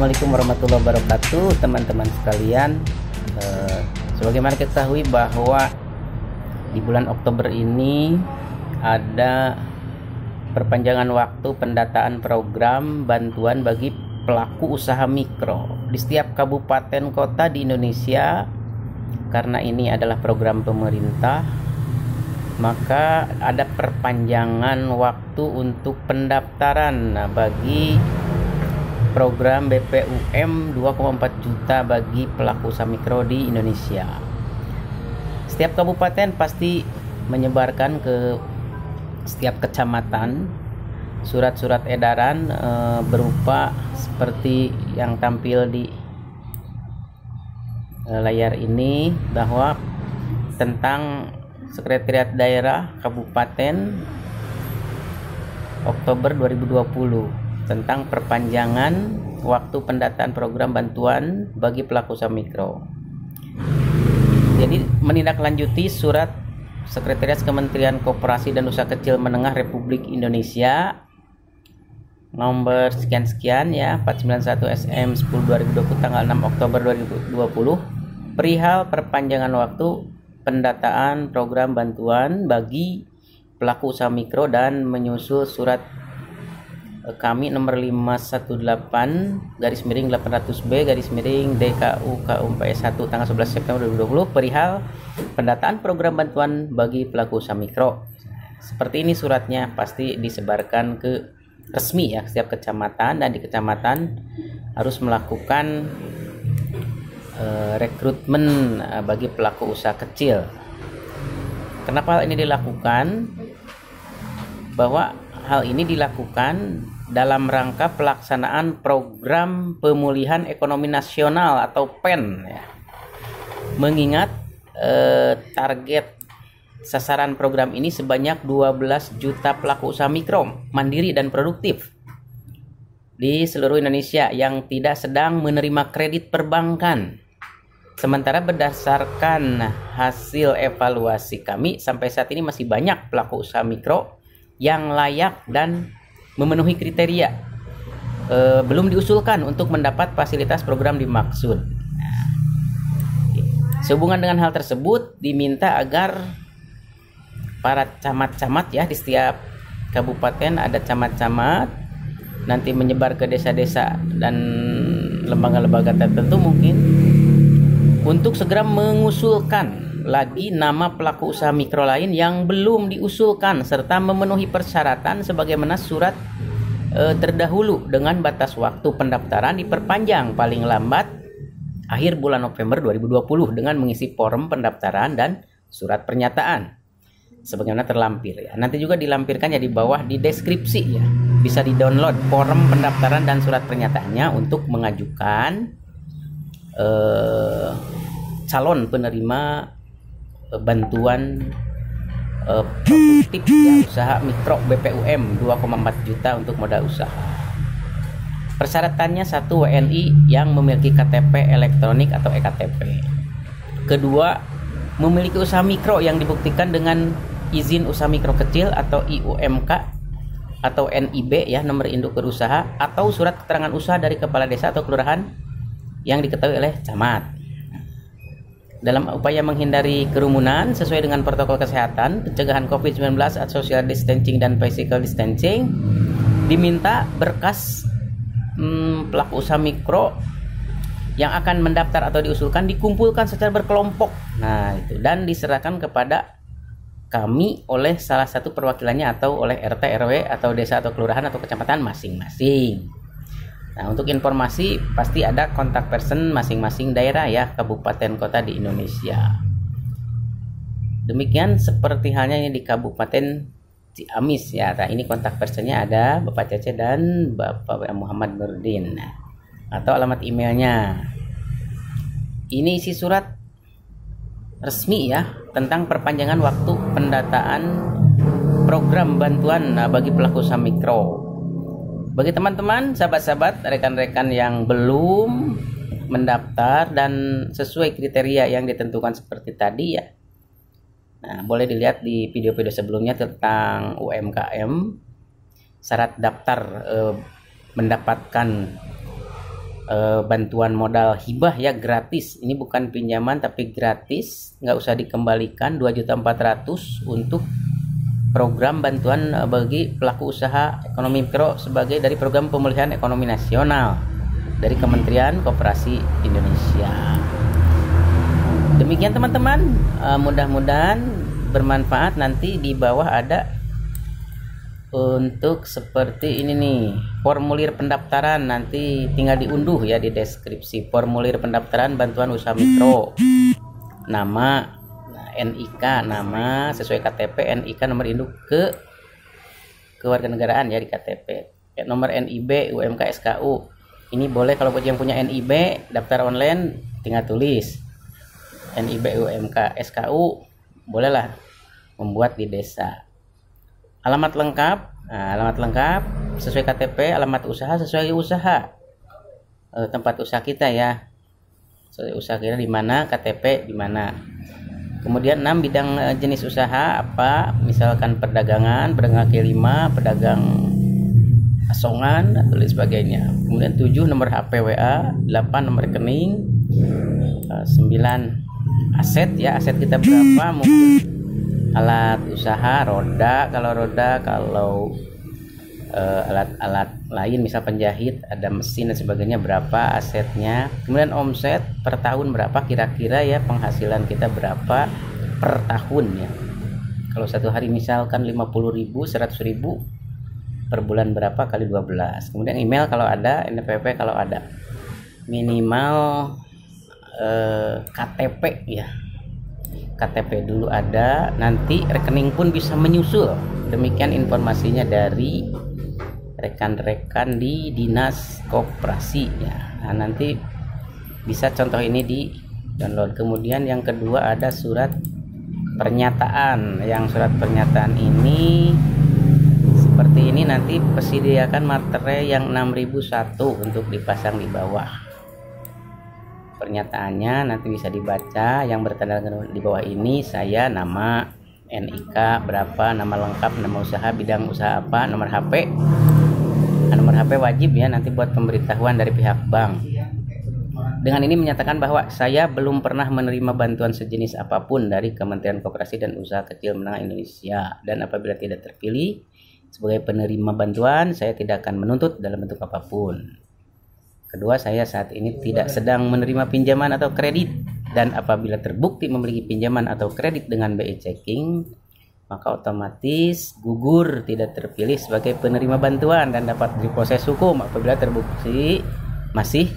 Assalamualaikum warahmatullahi wabarakatuh, teman-teman sekalian. Sebagaimana kita ketahui bahwa di bulan Oktober ini ada perpanjangan waktu pendataan program bantuan bagi pelaku usaha mikro di setiap kabupaten kota di Indonesia. Karena ini adalah program pemerintah, maka ada perpanjangan waktu untuk pendaftaran bagi program BPUM 2,4 juta bagi pelaku usaha mikro di Indonesia. Setiap kabupaten pasti menyebarkan ke setiap kecamatan surat-surat edaran berupa seperti yang tampil di layar ini, bahwa tentang Sekretariat Daerah Kabupaten Oktober 2020 tentang perpanjangan waktu pendataan program bantuan bagi pelaku usaha mikro. Jadi menindaklanjuti surat Sekretariat Kementerian Koperasi dan Usaha Kecil Menengah Republik Indonesia nomor sekian-sekian ya 491 SM 10 2020 tanggal 6 Oktober 2020 perihal perpanjangan waktu pendataan program bantuan bagi pelaku usaha mikro dan menyusul surat kami nomor 518/800B/DKU-KUMPS 1 tanggal 11 September 2020 perihal pendataan program bantuan bagi pelaku usaha mikro. Seperti ini suratnya, pasti disebarkan ke resmi ya setiap kecamatan, dan di kecamatan harus melakukan rekrutmen bagi pelaku usaha kecil. Kenapa hal ini dilakukan? Bahwa hal ini dilakukan dalam rangka pelaksanaan program pemulihan ekonomi nasional atau PEN ya. Mengingat target sasaran program ini sebanyak 12 juta pelaku usaha mikro mandiri dan produktif di seluruh Indonesia yang tidak sedang menerima kredit perbankan. Sementara berdasarkan hasil evaluasi kami, sampai saat ini masih banyak pelaku usaha mikro yang layak dan memenuhi kriteria belum diusulkan untuk mendapat fasilitas program dimaksud. Nah, sehubungan dengan hal tersebut, diminta agar para camat-camat ya di setiap kabupaten ada camat-camat nanti menyebar ke desa-desa dan lembaga-lembaga tertentu mungkin untuk segera mengusulkan lagi nama pelaku usaha mikro lain yang belum diusulkan serta memenuhi persyaratan sebagaimana surat terdahulu, dengan batas waktu pendaftaran diperpanjang paling lambat akhir bulan November 2020 dengan mengisi form pendaftaran dan surat pernyataan sebagaimana terlampir ya. Nanti juga dilampirkan ya di bawah di deskripsi ya. Bisa di-download form pendaftaran dan surat pernyataannya untuk mengajukan calon penerima bantuan produktif ya, usaha mikro BPUM 2,4 juta untuk modal usaha. Persyaratannya: 1, WNI yang memiliki KTP elektronik atau EKTP. Kedua, memiliki usaha mikro yang dibuktikan dengan izin usaha mikro kecil atau IUMK atau NIB ya, nomor induk berusaha atau surat keterangan usaha dari kepala desa atau kelurahan yang diketahui oleh camat. Dalam upaya menghindari kerumunan sesuai dengan protokol kesehatan pencegahan COVID-19 atau social distancing dan physical distancing, diminta berkas pelaku usaha mikro yang akan mendaftar atau diusulkan dikumpulkan secara berkelompok. Nah, itu dan diserahkan kepada kami oleh salah satu perwakilannya atau oleh RT, RW atau desa atau kelurahan atau kecamatan masing-masing. Nah, untuk informasi pasti ada kontak person masing-masing daerah ya, kabupaten kota di Indonesia. Demikian seperti halnya ini di Kabupaten Ciamis ya. Nah, ini kontak personnya ada Bapak Cece dan Bapak Muhammad Nurdin. Nah, atau alamat emailnya. Ini isi surat resmi ya tentang perpanjangan waktu pendataan program bantuan bagi pelaku usaha mikro. Bagi teman-teman, sahabat-sahabat, rekan-rekan yang belum mendaftar dan sesuai kriteria yang ditentukan seperti tadi ya, nah boleh dilihat di video-video sebelumnya tentang UMKM, syarat daftar mendapatkan bantuan modal hibah ya, gratis. Ini bukan pinjaman tapi gratis, nggak usah dikembalikan. 2.400.000 untuk program bantuan bagi pelaku usaha ekonomi mikro sebagai dari program pemulihan ekonomi nasional dari Kementerian Koperasi Indonesia. Demikian teman-teman, mudah-mudahan bermanfaat. Nanti di bawah ada untuk seperti ini nih, formulir pendaftaran, nanti tinggal diunduh ya di deskripsi. Formulir pendaftaran bantuan usaha mikro, nama, NIK, nama sesuai KTP, NIK nomor induk kewarganegaraan ya di KTP, nomor NIB, UMK, SKU. Ini boleh kalau buat yang punya NIB daftar online tinggal tulis NIB, UMK, SKU, bolehlah membuat di desa. Alamat lengkap, alamat lengkap sesuai KTP, alamat usaha sesuai usaha, tempat usaha kita ya, sesuai usaha kita di mana, KTP di mana. Kemudian 6 bidang jenis usaha apa, misalkan perdagangan, pedagang kaki lima, pedagang asongan dan lain sebagainya. Kemudian 7 nomor HP WA, 8 nomor rekening, 9 aset ya, aset kita berapa, mungkin alat usaha, roda, kalau alat-alat lain misal penjahit, ada mesin dan sebagainya, berapa asetnya. Kemudian omset per tahun berapa kira-kira ya, penghasilan kita berapa per tahun ya. Kalau satu hari misalkan 50.000, 100.000, per bulan berapa kali 12. Kemudian email kalau ada, NPWP kalau ada, minimal KTP ya, KTP dulu ada, nanti rekening pun bisa menyusul. Demikian informasinya dari rekan-rekan di Dinas Koperasi ya. Nah, nanti bisa contoh ini di download. Kemudian yang kedua ada surat pernyataan. Yang surat pernyataan ini seperti ini, nanti persediakan materai yang 6001 untuk dipasang di bawah. Pernyataannya nanti bisa dibaca, yang bertanda di bawah ini saya, nama, NIK berapa, nama lengkap, nama usaha, bidang usaha apa, nomor HP. Nomor HP wajib ya, nanti buat pemberitahuan dari pihak bank. Dengan ini menyatakan bahwa saya belum pernah menerima bantuan sejenis apapun dari Kementerian Koperasi dan Usaha Kecil Menengah Indonesia, dan apabila tidak terpilih sebagai penerima bantuan, saya tidak akan menuntut dalam bentuk apapun. Kedua, saya saat ini tidak sedang menerima pinjaman atau kredit, dan apabila terbukti memiliki pinjaman atau kredit dengan BI Checking, maka otomatis gugur, tidak terpilih sebagai penerima bantuan dan dapat diproses hukum apabila terbukti masih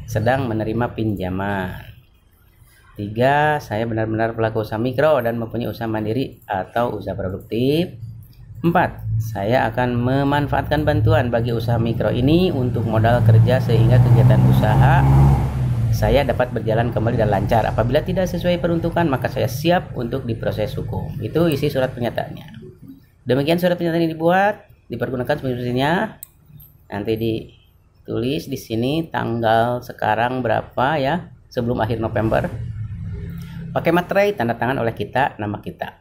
sedang menerima pinjaman. 3, saya benar-benar pelaku usaha mikro dan mempunyai usaha mandiri atau usaha produktif. 4, saya akan memanfaatkan bantuan bagi usaha mikro ini untuk modal kerja sehingga kegiatan usaha saya dapat berjalan kembali dan lancar. Apabila tidak sesuai peruntukan, maka saya siap untuk diproses hukum. Itu isi surat pernyataannya. Demikian surat pernyataan ini dibuat, dipergunakan sebenarnya. Nanti ditulis di sini tanggal sekarang berapa ya, sebelum akhir November. Pakai materai, tanda tangan oleh kita, nama kita.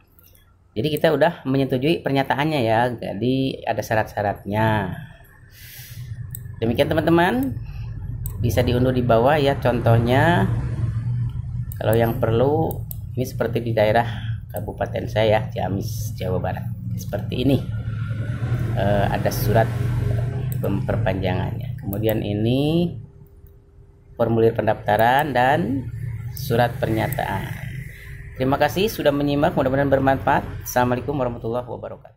Jadi kita udah menyetujui pernyataannya ya, jadi ada syarat-syaratnya. Demikian teman-teman, bisa diunduh di bawah ya contohnya. Kalau yang perlu, ini seperti di daerah kabupaten saya, Ciamis, Jawa Barat, seperti ini. Ada surat perpanjangannya. Kemudian ini formulir pendaftaran dan surat pernyataan. Terima kasih sudah menyimak, mudah-mudahan bermanfaat. Assalamualaikum warahmatullahi wabarakatuh.